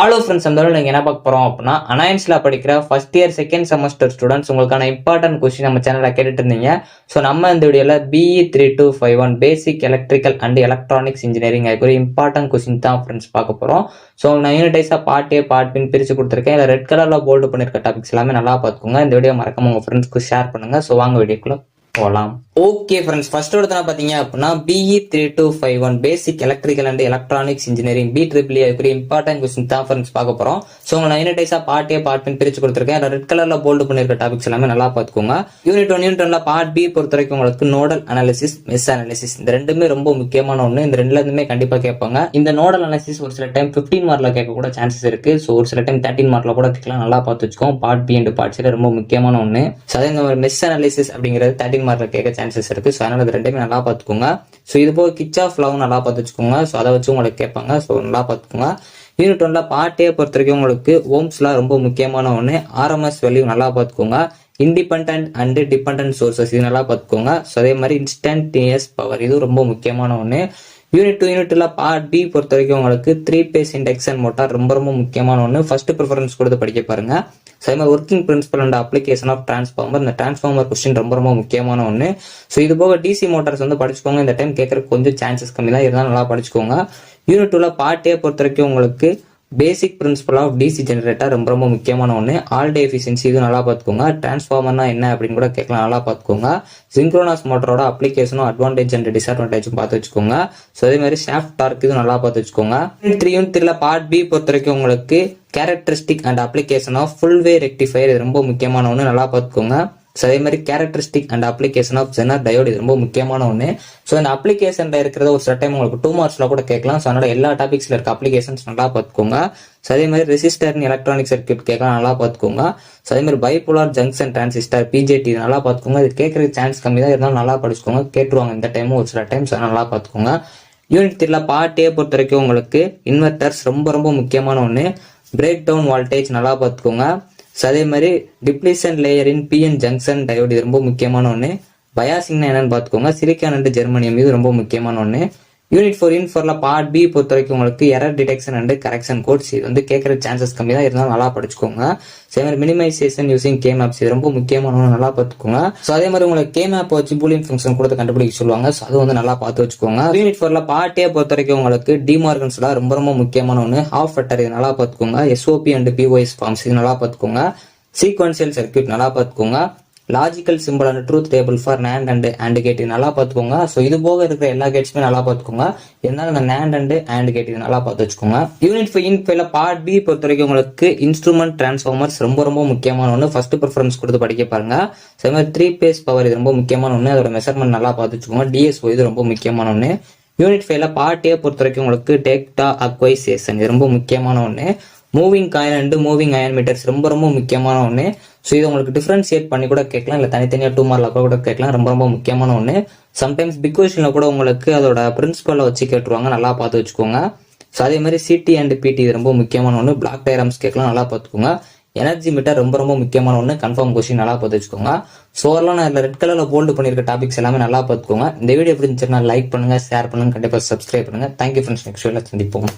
Hello friends, அந்த நீங்கள் என்ன பார்க்க போகிறோம் அப்படின்னா அனாயன்ஸில் படிக்கிற first year second semester students உங்களுக்கான இம்பார்ட்டன்ட் கொஸ்டின் நம்ம சேனலில் கேட்டுட்டு இருந்தீங்க. ஸோ நம்ம இந்த வீடியோவில் BE3251 basic electrical and electronics engineering அதுக்கு இம்பார்ட்டன்ட் கொஸ்டின் தான் ஃப்ரெண்ட்ஸ் பார்க்க போகிறோம். ஸோ நான் யூனிடைஸாக பார்ட் ஏ பார்ட் பின் பிரித்து கொடுத்துருக்கேன். இதில் ரெட் கலரில் போல்டு பண்ணியிருக்க டாபிக்ஸ் எல்லாமே நல்லா பார்த்துக்கோங்க. இந்த வீடியோ மறக்காம உங்கள் ஃப்ரெண்ட்ஸ்க்கு ஷேர் பண்ணுங்கள். ஸோ வாங்க வீடியோக்குள்ள போகலாம். ஓகே ஃப்ரெண்ட்ஸ், ஃபர்ஸ்ட் எடுத்தா பார்த்தீங்க அப்படின்னா BE3251 basic electrical and electronics engineering BEEE அதுக்கு இம்பார்ட்டன்ட் கொஸ்டின் தான் ஃப்ரெண்ட்ஸ் பார்க்க போறோம். ஸோ நான் யூனிடைஸா பார்ட் ஏ பார்ட் பின் பிரிச்சு கொடுத்துருக்கேன். ரெட் கலர்ல போல்டு பண்ணிருக்க டாபிக்ஸ் எல்லாமே நல்லா பார்த்துக்கோங்க. யூனிட் 1 பார்ட் பி பொறுத்த வரைக்கும் உங்களுக்கு நோடல் அனாலிசிஸ், மெஷ் அனாலிசிஸ் இந்த ரெண்டுமே ரொம்ப முக்கியமான ஒன்று. இந்த ரெண்டுல இருந்துமே கண்டிப்பா கேட்பாங்க. இந்த நோடல் அனாலிசிஸ் ஒரு சில டைம் 15 மார்க்ல கேட்க கூட சான்சஸ் இருக்கு. ஸோ ஒரு சில டைம் 13 மார்க்ல கூட கேட்கலாம். நல்லா பார்த்து வச்சுக்கோங்க. Part B and part C ரொம்ப முக்கியமான ஒன்று. ஸோ அதே இந்த மெஷ் அனாலிசிஸ் அப்படிங்கிறது 13 மார்க்ல கேட்க சான்சஸ் இருக்கு. ஸோ அதனால ரெண்டுமே நல்லா பார்த்துக்கோங்க. ஸோ இது போக கிர்ச்சாஃப் லா நல்லா பார்த்து வச்சுக்கோங்க. ஸோ அதை வச்சு உங்களுக்கு கேட்பாங்க. ஸோ நல்லா பார்த்துக்கோங்க. யூனிட் 1 பார்ட் ஏ பொறுத்த வரைக்கும் உங்களுக்கு ஓம்ஸ் லா ரொம்ப முக்கியமான ஒன்று. ஆர்எம்எஸ் வேல்யூ நல்லா பார்த்துக்கோங்க. இண்டிபெண்டன்ட் அண்ட் டிபெண்டன்ட் சோர்சஸ் இது நல்லா பார்த்துக்கோங்க. ஸோ அதே மாதிரி இன்ஸ்டன்டேனியஸ் பவர் இது ரொம்ப முக்கியமான ஒன்று. யூனிட் 2 பார்ட் பி பொறுத்த வரைக்கும் உங்களுக்கு 3 பேஸ் இண்டக்ஷன் மோட்டார் ரொம்ப ரொம்ப முக்கியமான ஒன்று. ஃபர்ஸ்ட் ப்ரிஃபரன்ஸ் கொடுத்து படிக்க பாருங்க. ஸோ அதே மாதிரி working principle and application of transformer, இந்த டிரான்ஸ்ஃபார்மர் கொஸ்டின் ரொம்ப ரொம்ப முக்கியமான ஒன்று. ஸோ இது போக டிசி மோட்டார்ஸ் படிச்சுக்கோங்க. இந்த டைம் கேட்கறதுக்கு கொஞ்சம் சான்சஸ் கம்மி தான், இருந்தாலும் நல்லா படிச்சுக்கோங்க. யூனிட் 2 பார்ட் ஏ பொறுத்த வரைக்கும் உங்களுக்கு basic principle of DC generator ரொம்ப ரொம்ப முக்கியமான ஒன்று. ஆல் டே எஃபிஷியன்சி இது நல்லா பார்த்துக்கோங்க. டிரான்ஸ்ஃபார்மர்னா என்ன அப்படின்னு கூட கேட்கலாம், நல்லா பார்த்துக்கோங்க. சிங்க்ரோனஸ் மோட்டரோட அப்ளிகேஷனும் அட்வான்டேஜ் அண்ட் டிஸ்அட்வான்டேஜும் பார்த்து வச்சுக்கோங்க. ஸோ அதே மாதிரி ஷாஃப்ட் டார்க் இது நல்லா பார்த்து வச்சுக்கோங்க. யூனிட் 3 பார்ட் பி பொறுத்த வரைக்கும் உங்களுக்கு characteristic and application of full wave rectifier இது ரொம்ப முக்கியமான ஒன்று, நல்லா பார்த்துக்கோங்க. ஸோ அதே மாதிரி characteristic and application of zener diode இது ரொம்ப முக்கியமான ஒன்று. ஸோ இந்த அப்ளிகேஷன்ல இருக்கிறத ஒரு சில டைம் உங்களுக்கு 2 மார்க்ஸ்ல கூட கேட்கலாம். ஸோ அதனால எல்லா டாபிக்ஸ்ல இருக்க அப்ளிகேஷன்ஸ் நல்லா பார்த்துக்கோங்க. ஸோ அதே மாதிரி ரெசிஸ்டர் எலக்ட்ரானிக் சர்க்யூட் கேட்கலாம், நல்லா பார்த்துக்கோங்க. ஸோ அதே மாதிரி பைபோலார் ஜங்ஷன் டிரான்சிஸ்டர் பிஜேடி நல்லா பார்த்துக்கோங்க. இது கேட்கறதுக்கு சான்ஸ் கம்மி தான், இருந்தாலும் நல்லா படிச்சுக்கோங்க. கேட்டுருவாங்க இந்த டைமும் ஒரு சில டைம்ஸ், நல்லா பார்த்துக்கோங்க. யூனிட் 3 பார்ட் ஏ பொறுத்த வரைக்கும் உங்களுக்கு இன்வெர்டர்ஸ் ரொம்ப ரொம்ப முக்கியமான ஒன்று. பிரேக் டவுன் வோல்டேஜ் நல்லா பார்த்துக்கோங்க. ஸோ அதே மாதிரி டிப்ளீஷன் லேயரின் பிஎன் ஜங்ஷன் டயோட் இது ரொம்ப முக்கியமான ஒன்று. பயாசிங்னா என்னன்னு பார்த்துக்கோங்க. சிலிக்கான் அண்ட் ஜெர்மனியம் இது ரொம்ப முக்கியமான ஒன்று. யூனிட் 4 பார்ட் பி பொறுத்த வரைக்கும் உங்களுக்கு error detection and correction codes இது கேட்கற சான்சஸ் கம்மி தான், இருந்தாலும் நல்லா படிச்சுக்கோங்க. அதே மாதிரி மினிமைசேஷன் யூசிங் கே மேப்ஸ் இது ரொம்ப முக்கியமான ஒன்று, நல்லா பார்த்துக்கோங்க. ஸோ அதே மாதிரி உங்களுக்கு கே மேப் வச்சு பூலியன் ஃபங்க்ஷன் கொடுத்து கண்டுபிடிக்க சொல்லுவாங்க. ஸோ அது நல்லா பார்த்து வச்சுக்கோங்க. யூனிட் 4 பார்ட் ஏ பொறுத்த வரைக்கும் உங்களுக்கு டிமார்கன்ஸ் லா ரொம்ப ரொம்ப முக்கியமான ஒன்று. ஹாஃப் ஃபெட்டர் இது நல்லா பார்த்துக்கோங்க. எஸ்ஓபி அண்ட் பிஓஎஸ் ஃபார்ம்ஸ் இது நல்லா பார்த்துக்கோங்க. சீக்வன்சியல் சர்க்யூட் நல்லா பார்த்துக்கோங்க. Logical symbol and truth table for NAND and AND gate நல்லா பார்த்துக்கோங்க. ஸோ இது போக இருக்கிற எல்லா கேட்ஸுமே நல்லா பார்த்துக்கோங்க. இருந்தாலும் இந்த நேண்ட் அண்ட் ஆண்ட் கேட் நல்லா பார்த்து வச்சுக்கோங்க. யூனிட் 5 பார்ட் பி பொறுத்த வரைக்கும் உங்களுக்கு இன்ஸ்ட்ருமெண்ட் டிரான்ஸ்ஃபார்மர்ஸ் ரொம்ப ரொம்ப முக்கியமான ஒன்று. ஃபர்ஸ்ட் ப்ரிஃபரன்ஸ் கொடுத்து படிக்க பாருங்க. ஸோ இது மாதிரி 3 பேஸ் பவர் இது ரொம்ப முக்கியமான ஒன்று. அதோட மெஷர்மெண்ட் நல்லா பார்த்து வச்சுக்கோங்க. டிஎஸ்ஓ இது ரொம்ப முக்கியமான ஒன்று. யூனிட் 5 பார்ட் ஏ பொறுத்த வரைக்கும் உங்களுக்கு டேட்டா அக்வைசேஷன் இது ரொம்ப முக்கியமான ஒன்று. Moving coil and moving iron meters ரொம்ப ரொம்ப முக்கியமான ஒன்று. ஸோ இது உங்களுக்கு டிஃபரன்ஷியேட் பண்ணி கூட கேட்கலாம், இல்லை தனித்தனியாக 2 மார்க்ல கூட கேட்கலாம். ரொம்ப ரொம்ப முக்கியமான ஒன்று. சம்டைம்ஸ் பிக் கொஸ்டின்ல கூட உங்களுக்கு அதோட பிரின்சிபலை வச்சு கேட்டுருவாங்க, நல்லா பார்த்து வச்சுக்கோங்க. ஸோ அதே மாதிரி சிடி அண்ட் பிடி இது ரொம்ப முக்கியமான ஒன்று. பிளாக் டயராம்ஸ் கேட்கலாம், நல்லா பார்த்துக்கோங்க. எனர்ஜி மீட்டர் ரொம்ப ரொம்ப முக்கியமான ஒன்று. கன்ஃபார்ம் கொஸ்டின் நல்லா பார்த்து வச்சுக்கோங்க. ஸோ அதெல்லாம் நான் இதில் ரெட் கலர்ல போல்டு பண்ணியிருக்க டாபிக்ஸ் எல்லாமே நல்லா பார்த்துக்கோங்க. இந்த வீடியோ எப்படி இருந்துச்சுன்னா லைக் பண்ணுங்க, ஷேர் பண்ணுங்க, கண்டிப்பாக சப்ஸ்கிரைப் பண்ணுங்க. தேங்க்யூ ஃப்ரெண்ட்ஸ், நெக்ஸ்ட் வீடியோல சந்திப்போம்.